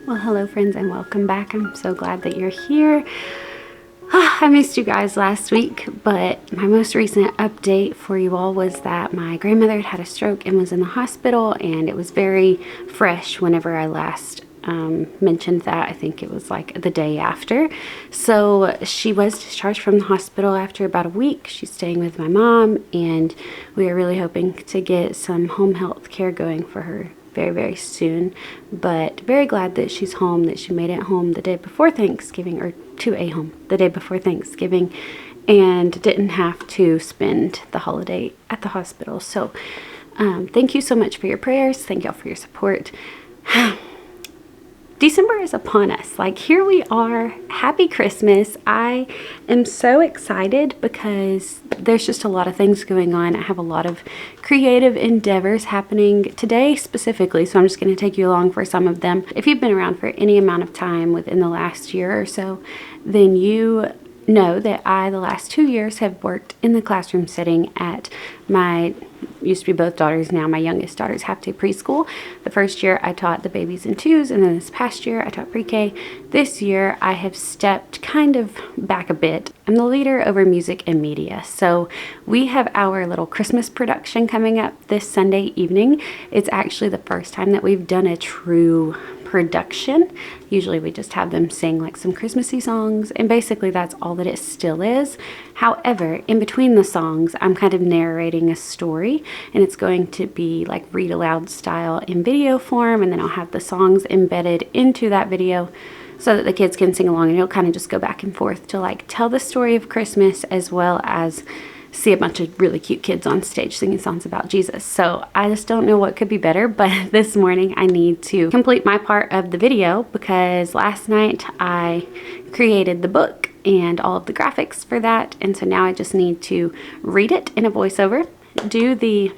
Well, hello friends and welcome back. I'm so glad that you're here. I missed you guys last week, but my most recent update for you all was that my grandmother had a stroke and was in the hospital, and it was very fresh whenever I last mentioned that. I think it was like the day after. So she was discharged from the hospital after about a week. She's staying with my mom, and we are really hoping to get some home health care going for her very soon, but very glad that she's home, that she made it home the day before Thanksgiving, or to a home the day before Thanksgiving, and didn't have to spend the holiday at the hospital. So thank you so much for your prayers. Thank y'all for your support. December is upon us. Like, here we are. Happy Christmas. I am so excited because there's just a lot of things going on. I have a lot of creative endeavors happening today specifically, so I'm just going to take you along for some of them. If you've been around for any amount of time within the last year or so, then you know that the last 2 years have worked in the classroom setting at my used to be both daughters, now my youngest daughter's half-day preschool. The first year I taught the babies in twos, and then this past year I taught pre-K. This year I have stepped kind of back a bit. I'm the leader over music and media. So we have our little Christmas production coming up this Sunday evening. It's actually the first time that we've done a true production. Usually we just have them sing like some Christmassy songs, and basically that's all that it still is. However, in between the songs, I'm kind of narrating a story, and it's going to be like read aloud style in video form, and then I'll have the songs embedded into that video so that the kids can sing along, and it'll kind of just go back and forth to like tell the story of Christmas, as well as see a bunch of really cute kids on stage singing songs about Jesus. So I just don't know what could be better, but this morning I need to complete my part of the video because last night I created the book and all of the graphics for that, and so now I just need to read it in a voiceover, do the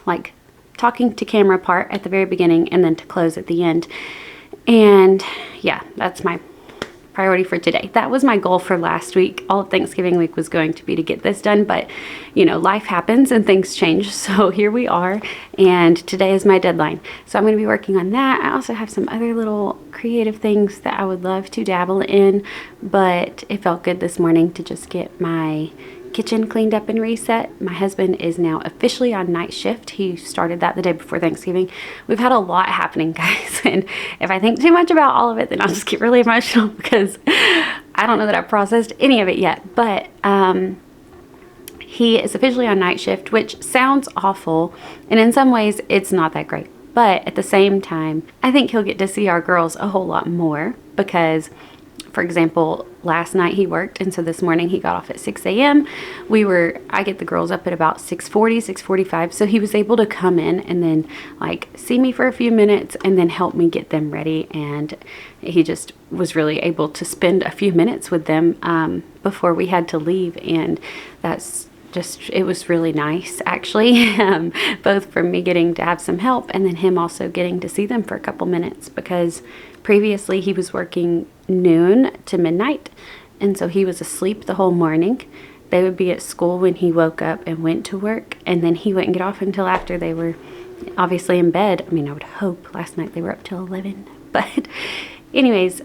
like talking to camera part at the very beginning, and then to close at the end. And yeah, that's my priority for today. That was my goal for last week. All of Thanksgiving week was going to be to get this done, but you know, life happens and things change. So here we are, and today is my deadline. So I'm going to be working on that. I also have some other little creative things that I would love to dabble in, but it felt good this morning to just get my kitchen cleaned up and reset. My husband is now officially on night shift. He started that the day before Thanksgiving. We've had a lot happening, guys, and if I think too much about all of it, then I'll just get really emotional because I don't know that I've processed any of it yet. But he is officially on night shift, which sounds awful, and in some ways it's not that great. But at the same time, I think he'll get to see our girls a whole lot more because, for example, last night he worked, and so this morning he got off at 6 a.m. I get the girls up at about 6:40, 6:45, so he was able to come in and then like see me for a few minutes and then help me get them ready, and he just was really able to spend a few minutes with them before we had to leave, and it was really nice actually, both for me getting to have some help and then him also getting to see them for a couple minutes, because previously he was working noon to midnight, and so he was asleep the whole morning. They would be at school when he woke up and went to work, and then he wouldn't get off until after they were obviously in bed. I mean, I would hope. Last night they were up till 11, but anyways,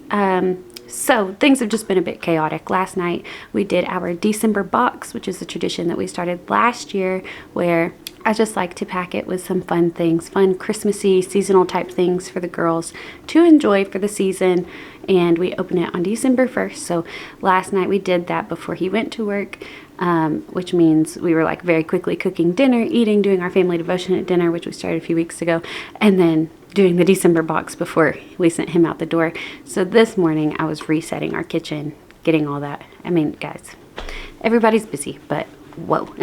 so things have just been a bit chaotic. Last night we did our December box, which is a tradition that we started last year, where I just like to pack it with some fun things, fun Christmassy, seasonal type things for the girls to enjoy for the season. And we open it on December 1st. So last night we did that before he went to work, which means we were like very quickly cooking dinner, eating, doing our family devotion at dinner, which we started a few weeks ago, and then doing the December box before we sent him out the door. So this morning I was resetting our kitchen, getting all that. I mean, guys, everybody's busy, but whoa.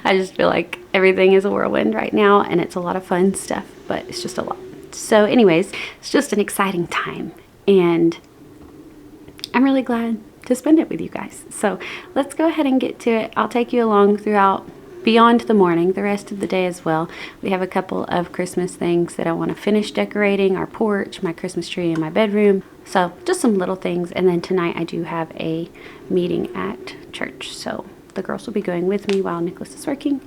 I just feel like everything is a whirlwind right now, and it's a lot of fun stuff, but it's just a lot. So anyways, it's just an exciting time, and I'm really glad to spend it with you guys. So let's go ahead and get to it. I'll take you along throughout beyond the morning, the rest of the day as well. We have a couple of Christmas things that I want to finish decorating: our porch, my Christmas tree, and my bedroom. So just some little things. And then tonight I do have a meeting at church, so the girls will be going with me while Nicholas is working.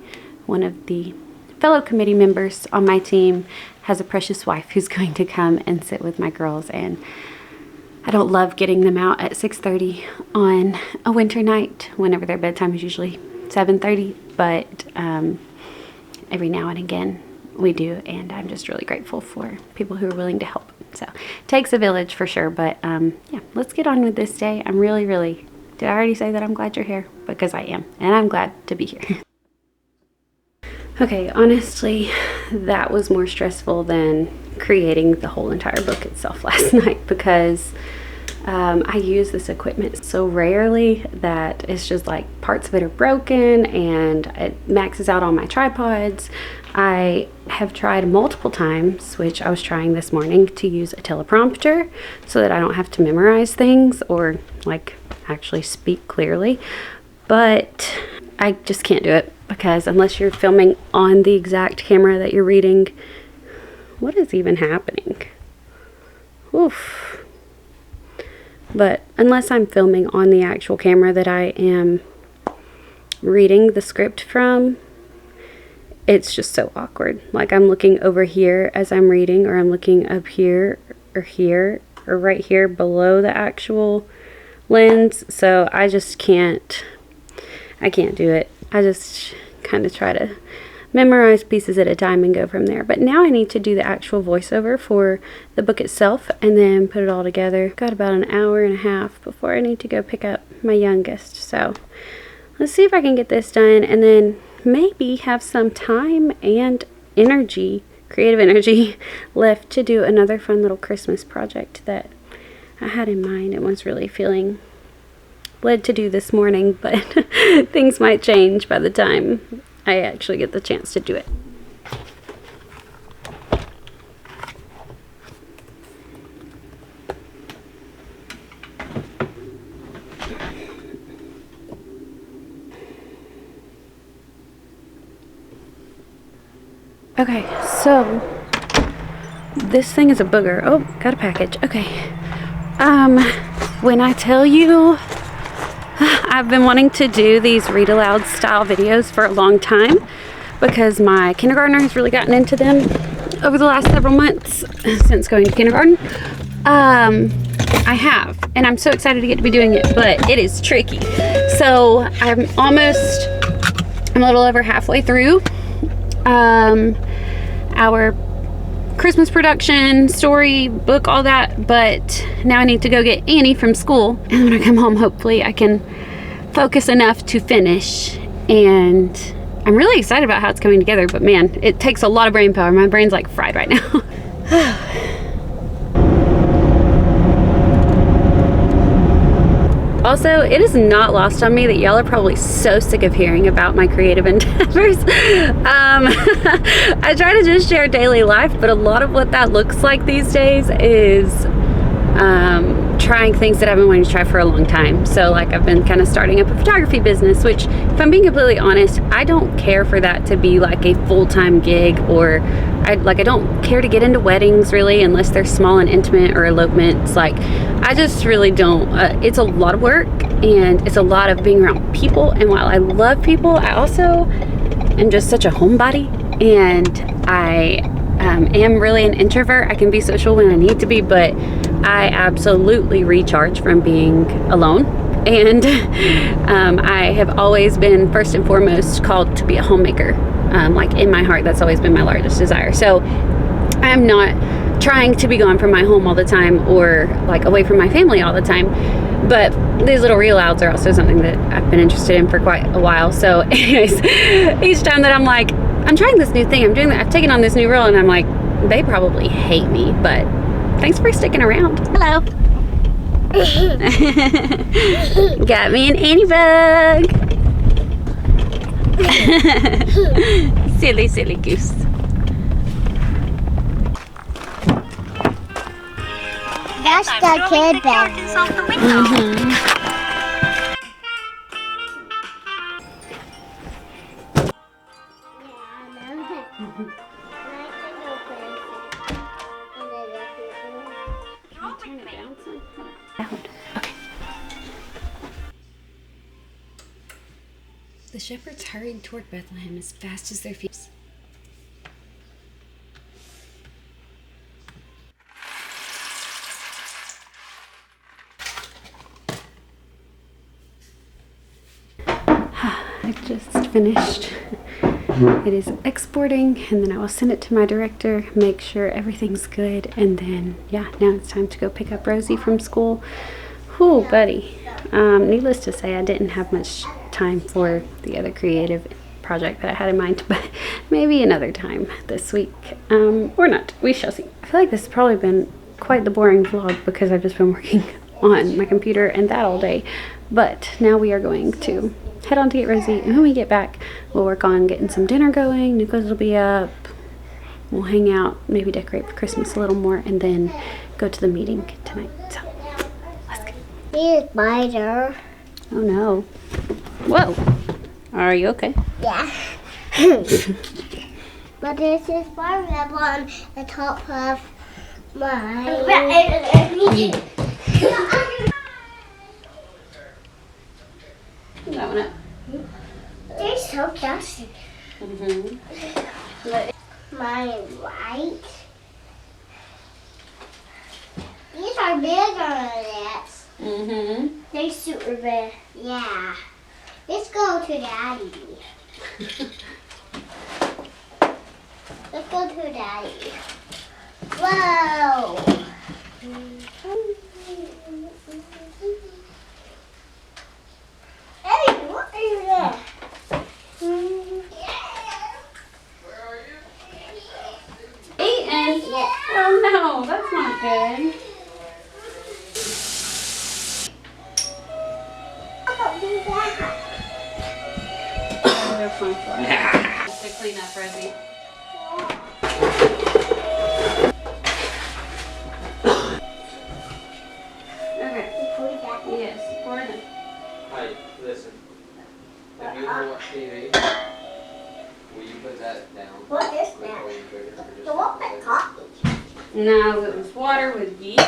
One of the fellow committee members on my team has a precious wife who's going to come and sit with my girls, and I don't love getting them out at 6:30 on a winter night whenever their bedtime is usually 7:30, but every now and again we do, and I'm just really grateful for people who are willing to help. So it takes a village for sure, but yeah, let's get on with this day. I'm really, did I already say that I'm glad you're here? Because I am, and I'm glad to be here. Okay, honestly, that was more stressful than creating the whole entire book itself last night, because I use this equipment so rarely that it's just like parts of it are broken and it maxes out on my tripods. I have tried multiple times, which I was trying this morning, to use a teleprompter so that I don't have to memorize things or like actually speak clearly, but I just can't do it, because unless you're filming on the exact camera that you're reading, what is even happening? Oof. But unless I'm filming on the actual camera that I am reading the script from, it's just so awkward. Like I'm looking over here as I'm reading, or I'm looking up here, or right here below the actual lens. So I just can't do it. I just kind of try to memorize pieces at a time and go from there. But now I need to do the actual voiceover for the book itself and then put it all together. Got about an hour and a half before I need to go pick up my youngest. So let's see if I can get this done, and then maybe have some time and energy, creative energy, left to do another fun little Christmas project that I had in mind and was really feeling led to do this morning, but things might change by the time I actually get the chance to do it. Okay, so this thing is a booger. Oh, got a package. Okay. When I tell you I've been wanting to do these read aloud style videos for a long time, because my kindergartner has really gotten into them over the last several months since going to kindergarten. I have, and I'm so excited to get to be doing it, but it is tricky. So I'm a little over halfway through our Christmas production, story, book, all that, but now I need to go get Annie from school, and when I come home, hopefully I can focus enough to finish. And I'm really excited about how it's coming together, but man, it takes a lot of brain power. My brain's like fried right now. Also, it is not lost on me that y'all are probably so sick of hearing about my creative endeavors. I try to just share daily life, but a lot of what that looks like these days is trying things that I've been wanting to try for a long time. So like I've been kind of starting up a photography business, which if I'm being completely honest, I don't care for that to be like a full-time gig, or I don't care to get into weddings really, unless they're small and intimate or elopements. Like I just really don't. It's a lot of work, and it's a lot of being around people, and while I love people, I also am just such a homebody, and I am really an introvert. I can be social when I need to be, but I absolutely recharge from being alone. And I have always been first and foremost called to be a homemaker. Like in my heart, that's always been my largest desire. So I'm not trying to be gone from my home all the time, or like away from my family all the time. But these little reel outs are also something that I've been interested in for quite a while. So anyways, each time that I'm like, I'm trying this new thing, I'm doing that, I've taken on this new role, and I'm like, they probably hate me, but thanks for sticking around. Hello. Got me an Annie bug. Silly goose. That's the kid bed. Okay. The shepherds hurried toward Bethlehem as fast as their feet. I just finished. It is exporting, and then I will send it to my director, make sure everything's good, and then yeah, now it's time to go pick up Rosie from school. Whew, buddy. Needless to say, I didn't have much time for the other creative project that I had in mind, but maybe another time this week, or not. We shall see. I feel like this has probably been quite the boring vlog because I've just been working on my computer and that all day, but now we are going to head on to get Rosie, and when we get back, we'll work on getting some dinner going. Nicholas will be up. We'll hang out, maybe decorate for Christmas a little more, and then go to the meeting tonight. So, let's go. Here's spider. Oh no. Whoa. Are you okay? Yeah. But there's a spider web on the top of my... That one up. They're so dusty. My right. These are bigger than this. They're super big. Yeah. Let's go to Daddy. Let's go to Daddy. Whoa. Hey, what are you there? Eating? Yeah. Oh no, that's not good. Don't do that. They're fun for us. Just to clean up, Rosie. Okay. Yes, pour it in. Hi, listen. If you don't watch TV, will you put that down? What is Like, that? or you put it- or just The what put with it- Cottage? No, it was water with yeast.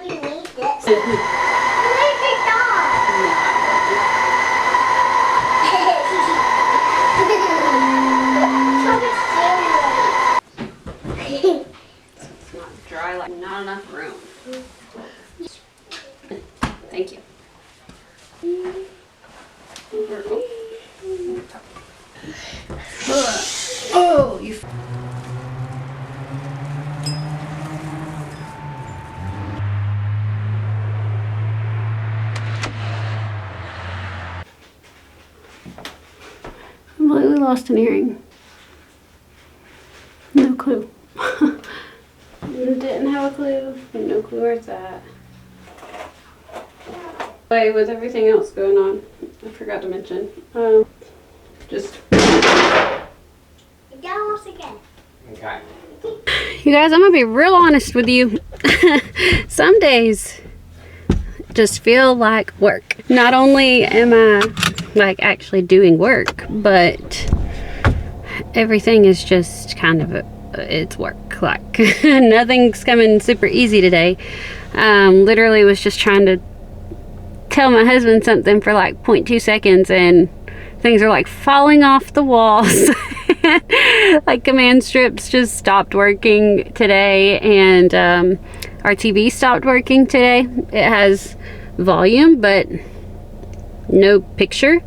We need this. Where's the dog? It's not dry, like not enough room. Thank you. Oh, you. Completely lost an earring. No clue. Didn't have a clue. No clue where it's at. But with everything else going on, I forgot to mention. Just. Once again. Okay. You guys, I'm gonna be real honest with you. Some days just feel like work. Not only am I like actually doing work, but everything is just kind of it's work. Like nothing's coming super easy today. Literally was just trying to tell my husband something for like 0.2 seconds and things are like falling off the walls. Like command strips just stopped working today, and our TV stopped working today. It has volume but no picture,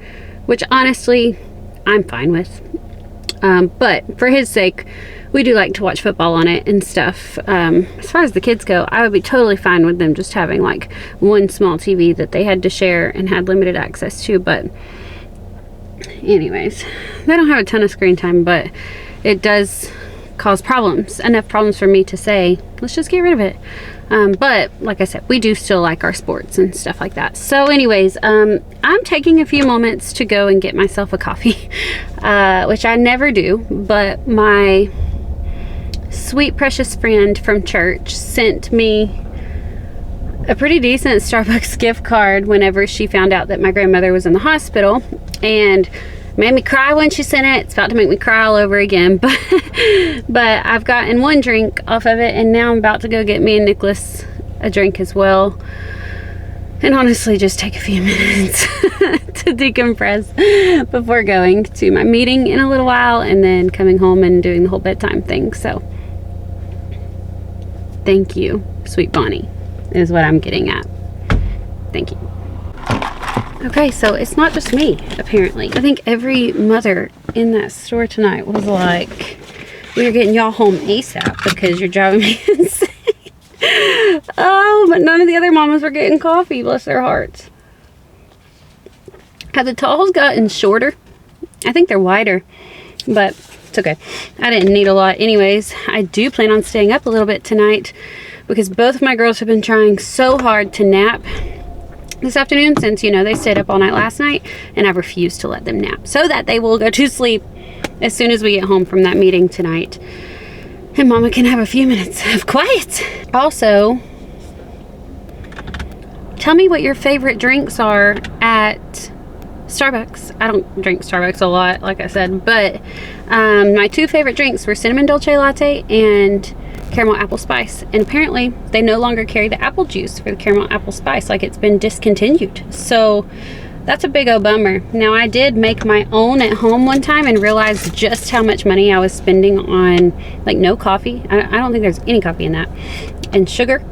which honestly I'm fine with. But for his sake, we do like to watch football on it and stuff. As far as the kids go, I would be totally fine with them just having like one small TV that they had to share and had limited access to. But anyways, they don't have a ton of screen time, but it does cause problems, enough problems for me to say, let's just get rid of it. But like I said, we do still like our sports and stuff like that. So anyways, I'm taking a few moments to go and get myself a coffee, which I never do, but my sweet precious friend from church sent me a pretty decent Starbucks gift card whenever she found out that my grandmother was in the hospital, and made me cry when she sent it. It's about to make me cry all over again, but I've gotten one drink off of it, and now I'm about to go get me and Nicholas a drink as well, and honestly just take a few minutes to decompress before going to my meeting in a little while and then coming home and doing the whole bedtime thing. So thank you, sweet Bonnie, is what I'm getting at. Thank you. Okay, so it's not just me, apparently. I think every mother in that store tonight was like, we're getting y'all home ASAP because you're driving me insane. Oh, but none of the other mamas were getting coffee, bless their hearts. Have the talls gotten shorter? I think they're wider, but it's okay. I didn't need a lot anyways. I do plan on staying up a little bit tonight because both of my girls have been trying so hard to nap this afternoon since, you know, they stayed up all night last night, and I've refused to let them nap so that they will go to sleep as soon as we get home from that meeting tonight. And Mama can have a few minutes of quiet. Also, tell me what your favorite drinks are at Starbucks. I don't drink Starbucks a lot, like I said, but my two favorite drinks were cinnamon dolce latte and caramel apple spice. And apparently they no longer carry the apple juice for the caramel apple spice, like it's been discontinued. So that's a big old bummer. Now, I did make my own at home one time and realized just how much money I was spending on, like, no coffee. I don't think there's any coffee in that, and sugar.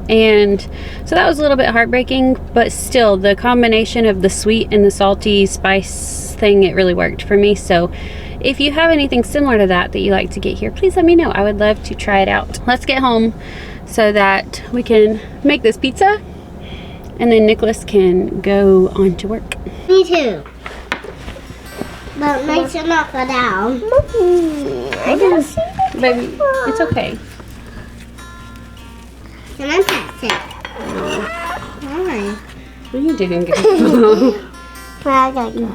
And so that was a little bit heartbreaking, but still, the combination of the sweet and the salty spice thing, it really worked for me. So if you have anything similar to that you like to get here, please let me know. I would love to try it out. Let's get home so that we can make this pizza, and then Nicholas can go on to work. Me too. But make sure not go down. I don't see it. Baby, it's okay. Can I pass it? Why? What are you doing, girl? I got you.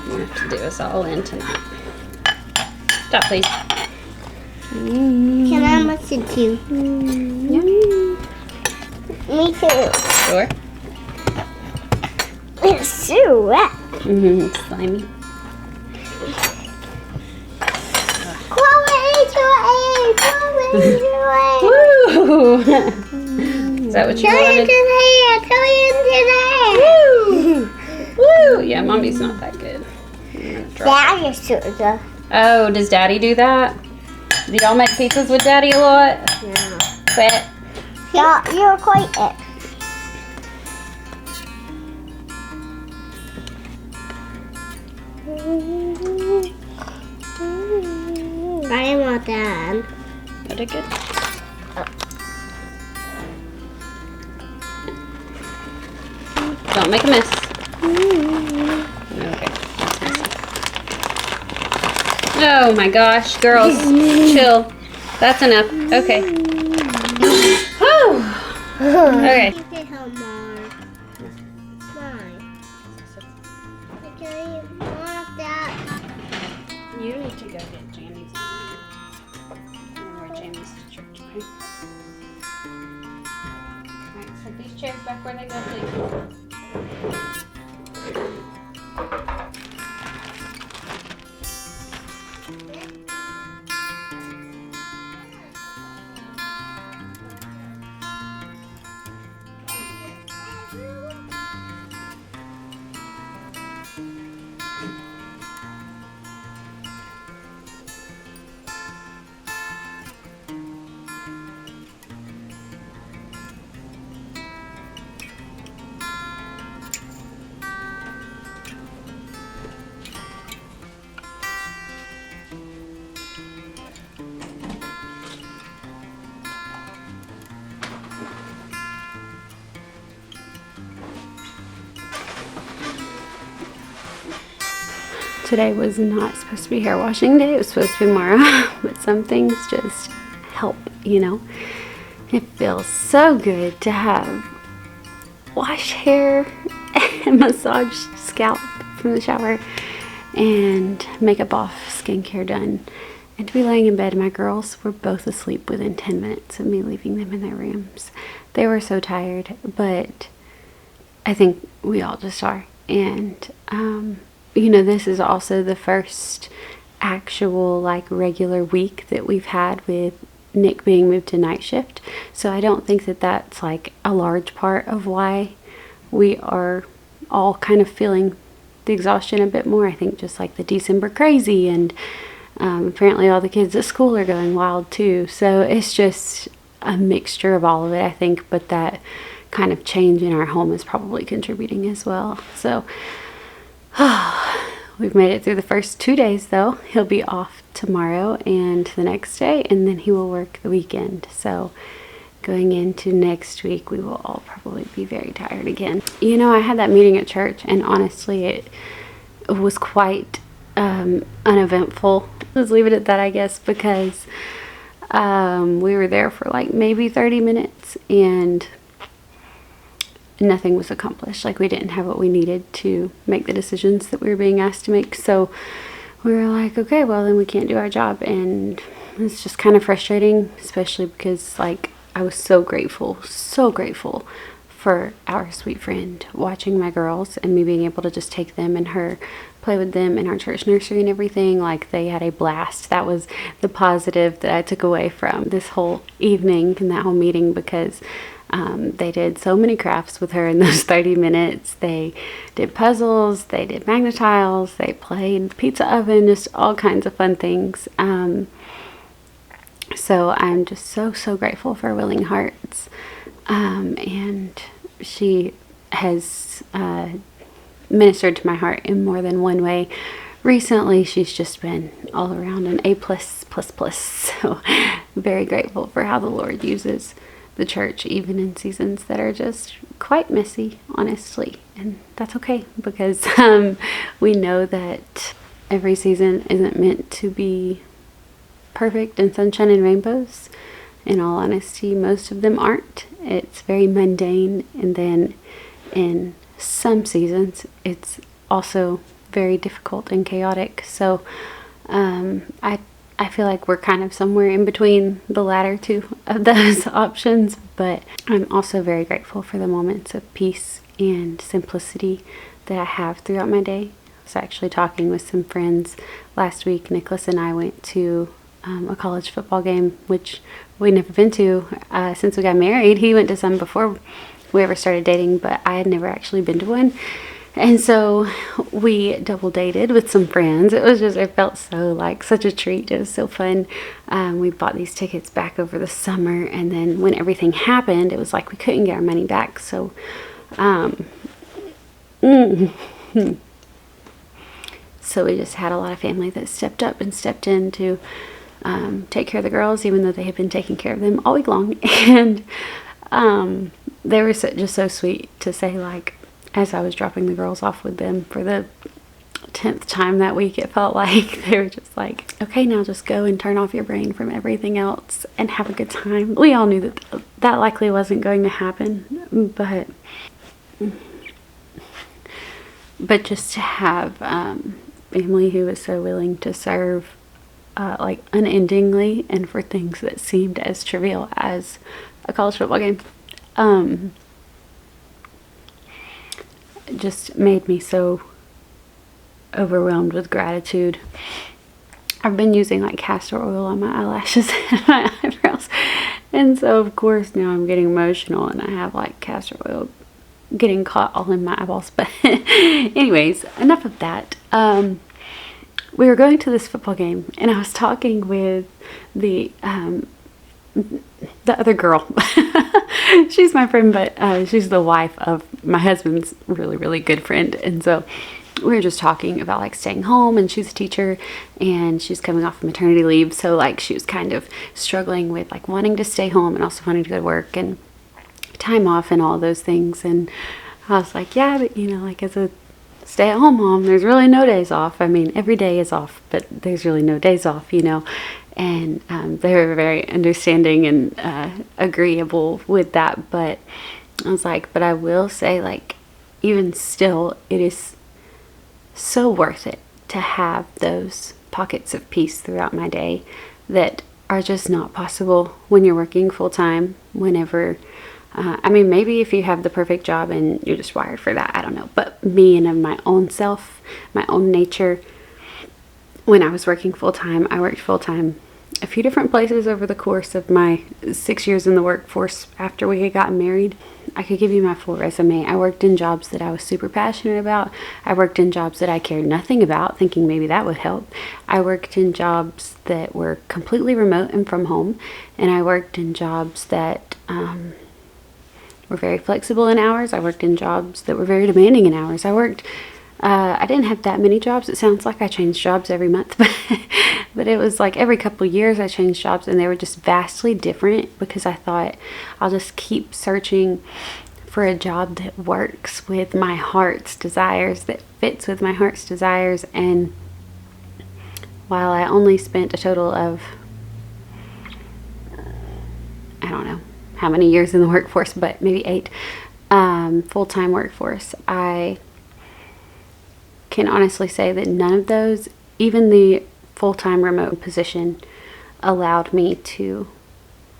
You have to do us all in tonight. Stop, please. Can I listen to you? Yeah. Me too. Sure. It's so wet. Slimy. Woo! Is that what you wanted? Woo! Yeah, Mommy's not that good. Dad is so good. Oh, does Daddy do that? Do y'all make pizzas with Daddy a lot? Yeah. Quit. Yeah, you're quite it. I want that. That it good? Don't make a mess. Okay. Oh my gosh, girls, chill. That's enough. Okay. Okay. You need to go get jammies. We're jammies to church, okay? Alright, set these chairs back where they go, please. Today was not supposed to be hair washing day. It was supposed to be tomorrow, but some things just help, you know. It feels so good to have wash hair and massage scalp from the shower and makeup off, skincare done, and to be laying in bed. My girls were both asleep within 10 minutes of me leaving them in their rooms. They were so tired, but I think we all just are. And you know, this is also the first actual, like, regular week that we've had with Nick being moved to night shift. So I don't think that that's, like, a large part of why we are all kind of feeling the exhaustion a bit more. I think just, like, the December crazy, and apparently all the kids at school are going wild too. So it's just a mixture of all of it, I think. But that kind of change in our home is probably contributing as well. So we've made it through the first 2 days though. He'll be off tomorrow and the next day, and then he will work the weekend. So going into next week, we will all probably be very tired again. You know, I had that meeting at church, and honestly, it was quite uneventful. Let's leave it at that, I guess, because we were there for like maybe 30 minutes and nothing was accomplished. Like, we didn't have what we needed to make the decisions that we were being asked to make. So we were like, okay, well then we can't do our job. And it's just kind of frustrating, especially because like I was so grateful for our sweet friend watching my girls and me being able to just take them and her play with them in our church nursery and everything. Like, they had a blast. That was the positive that I took away from this whole evening and that whole meeting, because they did so many crafts with her in those 30 minutes. They did puzzles, they did magnetiles, they played pizza oven, just all kinds of fun things. So I'm just so grateful for Willing Hearts. And she has ministered to my heart in more than one way. Recently, she's just been all around an A++++. So very grateful for how the Lord uses the church, even in seasons that are just quite messy, honestly. And that's okay, because we know that every season isn't meant to be perfect and sunshine and rainbows. In all honesty, most of them aren't. It's very mundane, and then in some seasons it's also very difficult and chaotic. So I feel like we're kind of somewhere in between the latter two of those options, but I'm also very grateful for the moments of peace and simplicity that I have throughout my day. I was actually talking with some friends last week. Nicholas and I went to a college football game, which we'd never been to since we got married. He went to some before we ever started dating, but I had never actually been to one. And so we double dated with some friends. It felt so like such a treat. It was so fun. We bought these tickets back over the summer, and then when everything happened, it was like we couldn't get our money back. So so we just had a lot of family that stepped up and stepped in to take care of the girls, even though they had been taking care of them all week long. And they were just so sweet to say, like, as I was dropping the girls off with them for the 10th time that week, it felt like they were just like, okay, now just go and turn off your brain from everything else and have a good time. We all knew that that likely wasn't going to happen, but just to have family who was so willing to serve like unendingly, and for things that seemed as trivial as a college football game, just made me so overwhelmed with gratitude. I've been using like castor oil on my eyelashes and my eyebrows, and so of course now I'm getting emotional and I have like castor oil getting caught all in my eyeballs. But anyways, enough of that. We were going to this football game, and I was talking with the other girl. She's my friend, but she's the wife of my husband's really good friend. And so we were just talking about like staying home, and she's a teacher and she's coming off maternity leave. So like she was kind of struggling with like wanting to stay home and also wanting to go to work and time off and all those things. And I was like, yeah, but you know, like as a stay-at-home mom, there's really no days off. I mean, every day is off, but there's really no days off, you know. And they were very understanding and agreeable with that. But I was like, but I will say, like, even still, it is so worth it to have those pockets of peace throughout my day that are just not possible when you're working full-time. Whenever I mean, maybe if you have the perfect job and you're just wired for that, I don't know. But me and of my own self, my own nature, when I was working full-time, I worked full-time a few different places over the course of my 6 years in the workforce after we had gotten married. I could give you my full resume. I worked in jobs that I was super passionate about. I worked in jobs that I cared nothing about, thinking maybe that would help. I worked in jobs that were completely remote and from home. And I worked in jobs that were very flexible in hours. I worked in jobs that were very demanding in hours. I didn't have that many jobs. It sounds like I changed jobs every month, but it was like every couple of years I changed jobs, and they were just vastly different because I thought I'll just keep searching for a job that works with my heart's desires, that fits with my heart's desires. And while I only spent a total of, I don't know how many years in the workforce, but maybe 8, full-time workforce, I can honestly say that none of those, even the full-time remote position, allowed me to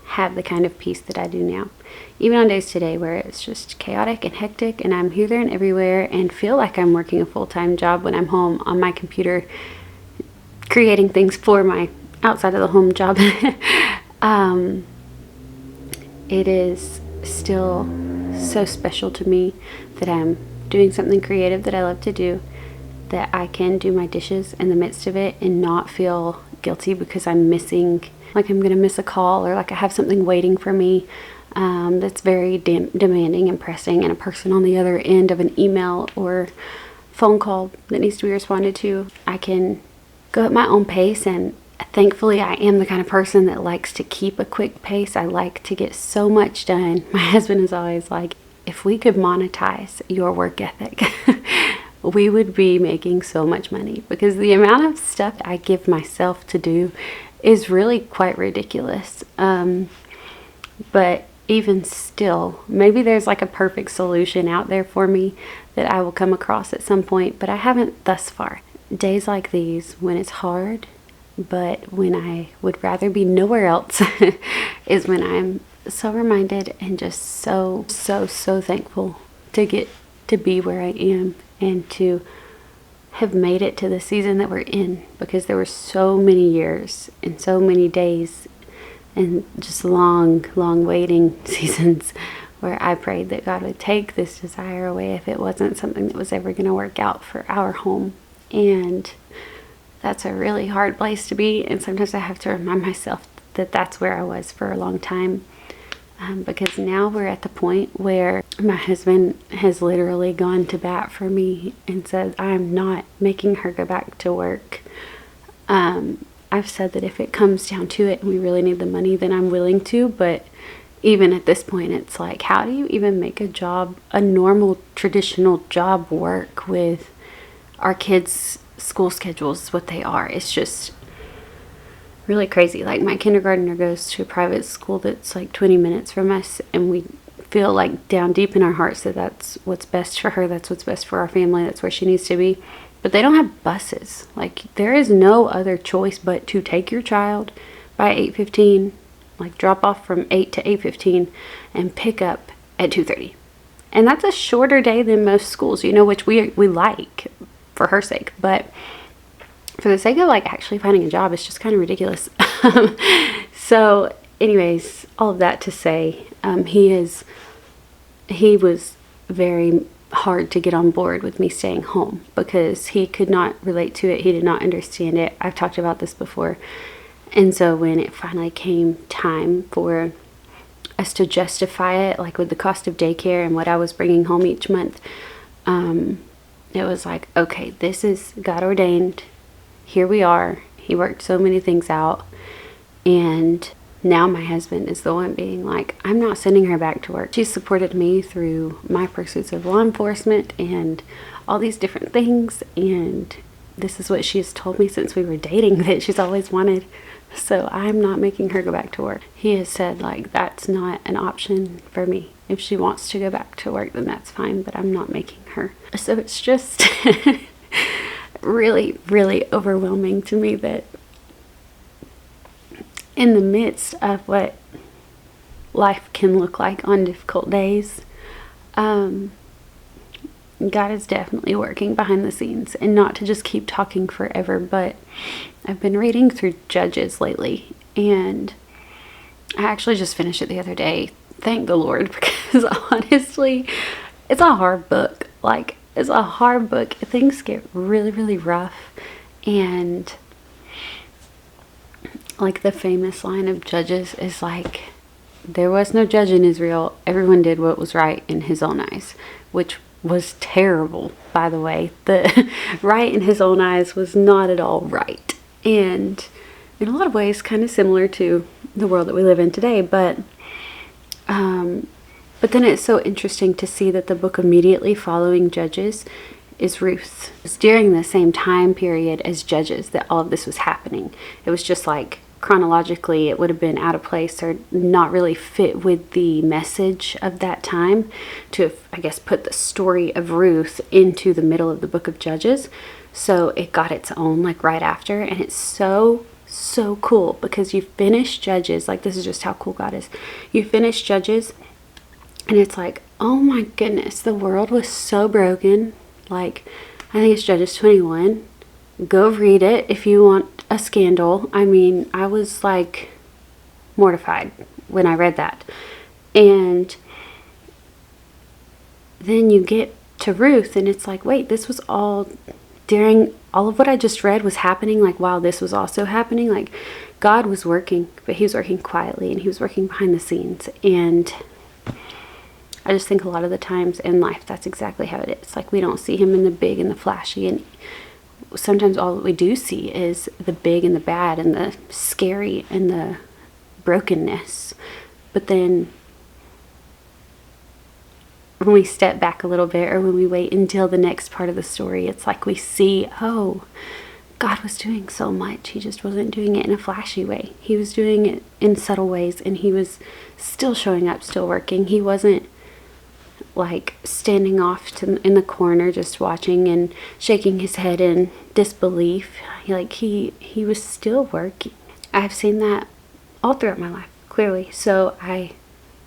have the kind of peace that I do now. Even on days today where it's just chaotic and hectic and I'm here, there, and everywhere and feel like I'm working a full-time job when I'm home on my computer creating things for my outside of the home job, it is still so special to me that I'm doing something creative that I love to do, that I can do my dishes in the midst of it and not feel guilty because I'm missing, like I'm going to miss a call, or like I have something waiting for me that's very demanding and pressing, and a person on the other end of an email or phone call that needs to be responded to. I can go at my own pace, and thankfully I am the kind of person that likes to keep a quick pace. I like to get so much done. My husband is always like, if we could monetize your work ethic, we would be making so much money, because the amount of stuff I give myself to do is really quite ridiculous. But even still, maybe there's like a perfect solution out there for me that I will come across at some point, but I haven't thus far. Days like these, when it's hard, but when I would rather be nowhere else, is when I'm so reminded and just so thankful to get to be where I am and to have made it to the season that we're in, because there were so many years and so many days and just long waiting seasons where I prayed that God would take this desire away if it wasn't something that was ever going to work out for our home. And that's a really hard place to be, and sometimes I have to remind myself that that's where I was for a long time. Because now we're at the point where my husband has literally gone to bat for me and said, I'm not making her go back to work. I've said that if it comes down to it and we really need the money, then I'm willing to. But even at this point, it's like, how do you even make a job, a normal traditional job, work with our kids' school schedules, what they are? It's just really crazy. Like, my kindergartner goes to a private school that's like 20 minutes from us, and we feel like down deep in our hearts that that's what's best for her, that's what's best for our family, that's where she needs to be. But they don't have buses. Like, there is no other choice but to take your child by 8:15, like drop off from 8 to 8:15 and pick up at 2:30. And that's a shorter day than most schools, you know, which we like for her sake, but for the sake of like actually finding a job, it's just kind of ridiculous. So anyways, all of that to say, he was very hard to get on board with me staying home because he could not relate to it. He did not understand it. I've talked about this before. And so when it finally came time for us to justify it, like with the cost of daycare and what I was bringing home each month, it was like, okay, this is God ordained. Here we are. He worked so many things out. And now my husband is the one being like, I'm not sending her back to work. She's supported me through my pursuits of law enforcement and all these different things. And this is what she's told me since we were dating that she's always wanted. So I'm not making her go back to work. He has said, like, that's not an option for me. If she wants to go back to work, then that's fine, but I'm not making her. So it's just really, really overwhelming to me that in the midst of what life can look like on difficult days, God is definitely working behind the scenes. And not to just keep talking forever, but I've been reading through Judges lately, and I actually just finished it the other day. Thank the Lord, because honestly, it's a hard book. Like, it's a hard book. Things get really, really rough. And like the famous line of Judges is like, there was no judge in Israel. Everyone did what was right in his own eyes, which was terrible, by the way. The right in his own eyes was not at all right. And in a lot of ways, kind of similar to the world that we live in today. But then it's so interesting to see that the book immediately following Judges is Ruth. It's during the same time period as Judges that all of this was happening. It was just like chronologically it would have been out of place or not really fit with the message of that time to, I guess, put the story of Ruth into the middle of the book of Judges. So it got its own like right after, and it's so cool because you finish Judges, like this is just how cool God is. You finish Judges and it's like, oh my goodness, the world was so broken. Like, I think it's Judges 21. Go read it if you want a scandal. I mean, I was like mortified when I read that. And then you get to Ruth and it's like, wait, this was all during all of what I just read was happening, like while this was also happening. Like God was working, but he was working quietly and he was working behind the scenes. And I just think a lot of the times in life, that's exactly how it is. Like we don't see him in the big and the flashy, and sometimes all that we do see is the big and the bad and the scary and the brokenness. But then when we step back a little bit, or when we wait until the next part of the story, it's like we see, oh, God was doing so much. He just wasn't doing it in a flashy way. He was doing it in subtle ways, and he was still showing up, still working. He wasn't like standing off in the corner just watching and shaking his head in disbelief. Like he was still working. I've seen that all throughout my life, clearly. So I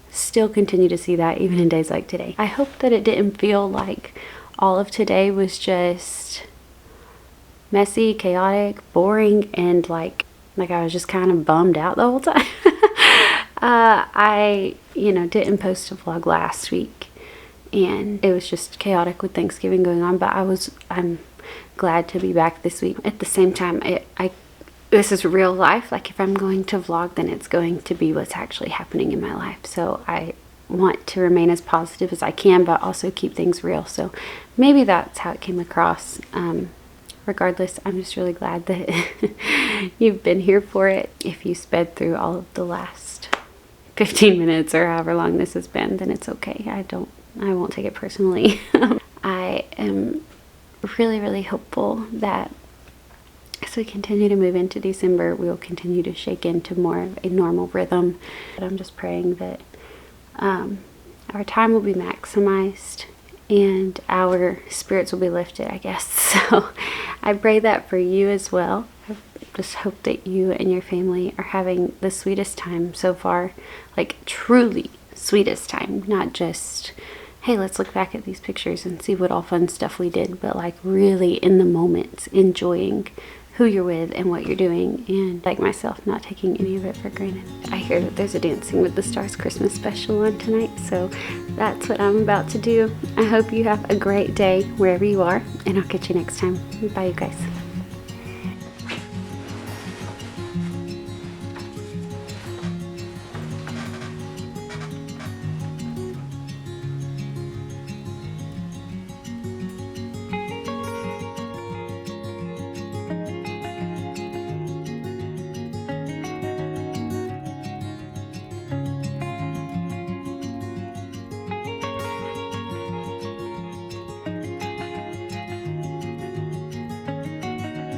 still continue to see that even in days like today. I hope that it didn't feel like all of today was just messy, chaotic, boring, and like I was just kind of bummed out the whole time. I didn't post a vlog last week, and it was just chaotic with Thanksgiving going on, but I'm glad to be back this week. At the same time, this is real life. Like if I'm going to vlog, then it's going to be what's actually happening in my life. So I want to remain as positive as I can, but also keep things real. So maybe that's how it came across. Regardless, I'm just really glad that you've been here for it. If you sped through all of the last 15 minutes or however long this has been, then it's okay. I won't take it personally. I am really, really hopeful that as we continue to move into December, we will continue to shake into more of a normal rhythm. But I'm just praying that our time will be maximized and our spirits will be lifted, I guess. So I pray that for you as well. I just hope that you and your family are having the sweetest time so far, like truly sweetest time, not just, hey, let's look back at these pictures and see what all fun stuff we did, but like really in the moment, enjoying who you're with and what you're doing, and like myself, not taking any of it for granted. I hear that there's a Dancing with the Stars Christmas special on tonight, so that's what I'm about to do. I hope you have a great day wherever you are, and I'll catch you next time. Bye, you guys.